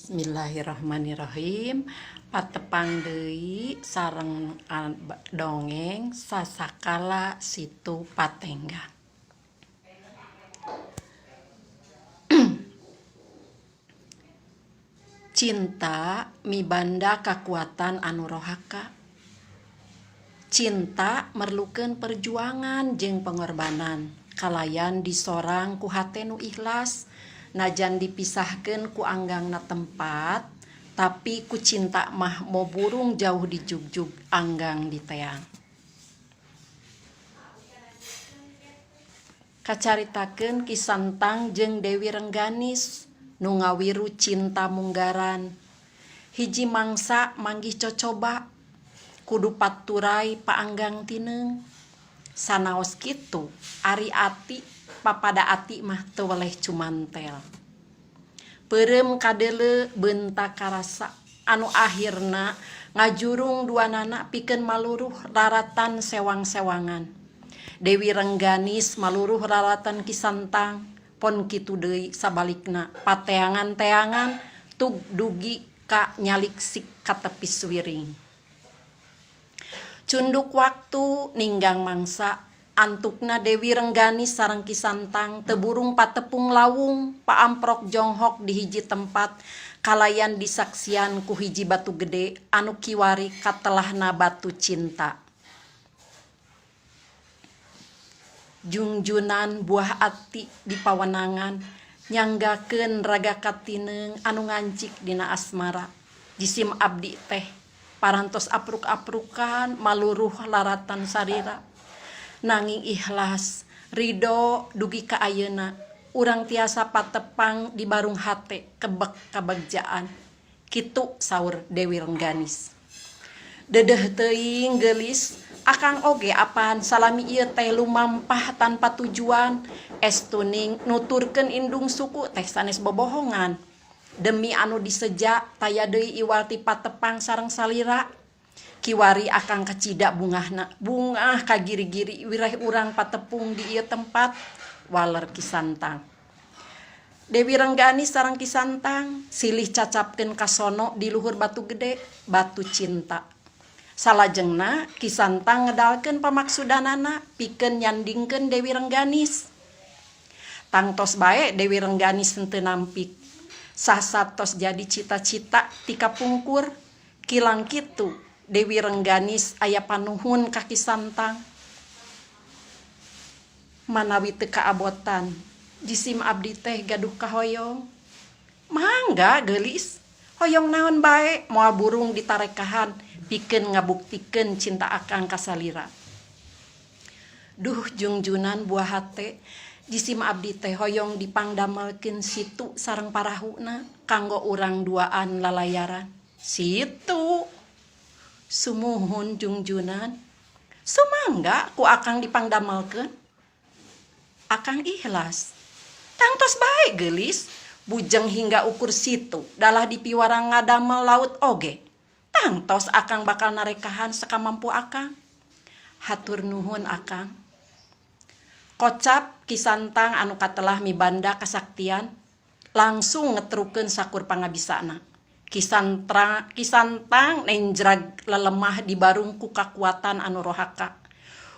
Bismillahirrahmanirrahim. Patepang deui sareng dongeng Sasakala Situ Patenggang. Cinta mibanda kakuatan anu rohaka. Cinta merlukeun perjuangan jeung pengorbanan. Kalayan disorang ku hate nu ikhlas. Najan dipisahkeun ku anggangna tempat, tapi ku cinta mah mau burung jauh di jugjug anggang di teang. Kacaritakeun Ki Santang jeung Dewi Rengganis nu ngawiru cinta munggaran. Hiji mangsa manggih cocoba kudu paturai paanggang tineung. Sanaos kitu ari ati papada ati mah teu weleh cumantel. Peureum kadeuleu beuntak karasa anu akhirna ngajurung duanana pikeun maluruh raratan sewang-sewangan. Dewi Rengganis maluruh raratan Ki Santang, pon kitu deui sabalikna pateangan-teangan tug dugi ka nyaliksik ka tepi suwiring. Cunduk waktu ninggang mangsa antukna Dewi Rengganis sareng Ki Santang teburung patepung lawung paamprok jonghok di hiji tempat kalayan disaksian ku hiji batu gede anu kiwari katelahna batu cinta. Jungjunan buah ati di pawenangan nyanggakeun raga katineung anu ngancik dina asmara. Jisim abdi teh parantos apruk-aprukan maluruh laratan sarira. Nanging ikhlas, ridho dugi ka ayeuna, urang tiasa patepang di barung hate kebek kabagjaan. Kitu saur Dewi Rengganis. Dedeh teuing geulis, akang oge apaan salami ieu teh lumampah tanpa tujuan, estuning nuturkeun indung suku teh sanes bobohongan. Demi anu diseja taya deui iwal ti patepang sareng salira. Kiwari akang kacida bungahna, bungah kagiri-giri wireh urang patepung di ieu tempat, waler Ki Santang. Dewi Rengganis sareng Ki Santang silih cacapkeun kasono di luhur batu gede, batu cinta. Salajengna Ki Santang ngedalkeun pamaksudanana pikeun nyandingkeun Dewi Rengganis. Tangtos bae Dewi Rengganis henteu nampik. Sasatos jadi cita-cita ti kapungkur, kilang kitu Dewi Rengganis aya panuhun ka Ki Santang. Manawi teu kaabotan, jisim abdi teh gaduh kahoyong. Mangga geulis, hoyong naon bae moal burung ditarekahan pikeun ngabuktikeun cinta akang ka salira. Duh jungjunan buah hate, jisim abdi teh hoyong dipangdamelkeun situ sareng parahuna kanggo urang duaan lalayaran. Situ sumuhun jungjunan, sumangga ku akang dipangdamelkeun. Akang ikhlas. Tangtos bae geulis, bujeng hingga ukur situ dalah dipiwarang ngadamel laut oge. Tangtos akang bakal narekahan sakamampu akang. Hatur nuhun akang. Kocap Ki Santang anu katelah mibanda kasaktian langsung ngetrukeun sakur pangabisana. Ki Santang nenjrag lelemah di barung ku kakuatan anu rohaka.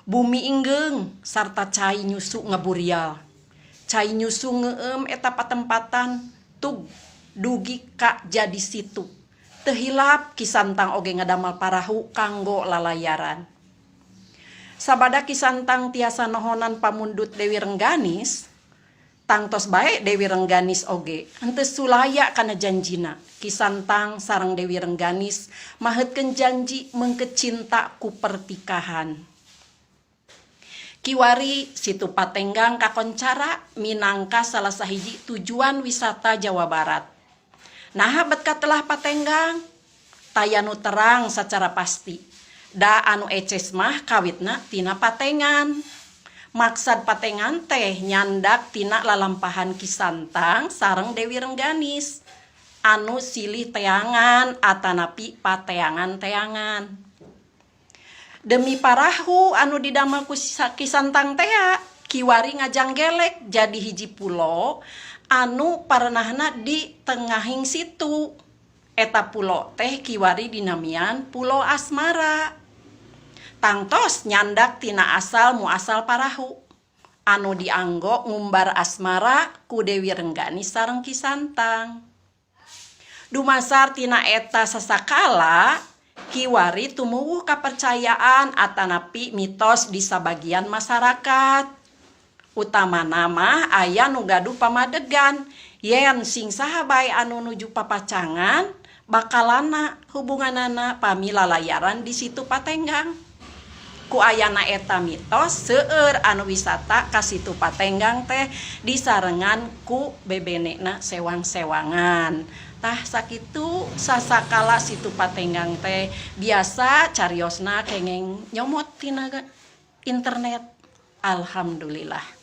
Bumi ingeung sarta cai nyusu ngeburial. Cai nyusu ngeueum eta patempatan tug dugi ka jadi situ. Teu hilap Ki Santang oge ngadamel parahu kanggo lalayaran. Sabada Ki Santang tiasa nohonan pamundut Dewi Rengganis, tangtos bae Dewi Rengganis oge henteu sulaya kana janjina. Ki Santang sareng Dewi Rengganis maheutkeun janji meungkeut cinta ku pertikahan. Kiwari Situ Patenggang kakoncara minangka salah sahiji tujuan wisata Jawa Barat. Naha bet katelah Patenggang tayanu terang sacara pasti. Da anu eces mah kawitna tina patengan. Maksad patengan teh nyandak tina lalampahan Ki Santang sareng Dewi Rengganis anu silih teangan atanapi pateangan-teangan. Demi parahu anu didamel ku Ki Santang teh kiwari ngajang gelek jadi hiji pulo anu paranahna di tengahing situ. Eta pulo teh kiwari dinamian Pulau Asmara. Tangtos nyandak tina asal muasal parahu. Anu dianggo ngumbar asmara ku Dewi Renggani sareng Ki Santang. Dumasar tina eta sasakala kiwari tumuwuh kapercayaan atanapi mitos di sabagian masyarakat. Utama nama aya nu gaduh pamadegan yen sing saha bae anu nuju papacangan bakalana hubunganana pamila layaran di situ Patenggang. Ku ayana eta mitos seueur anu wisata ka situ Patenggang teh disarengan ku bebenekna sewang-sewangan. Tah sakitu sasakala situ Patenggang teh biasa cariosna kengeng nyomot tina internet. Alhamdulillah.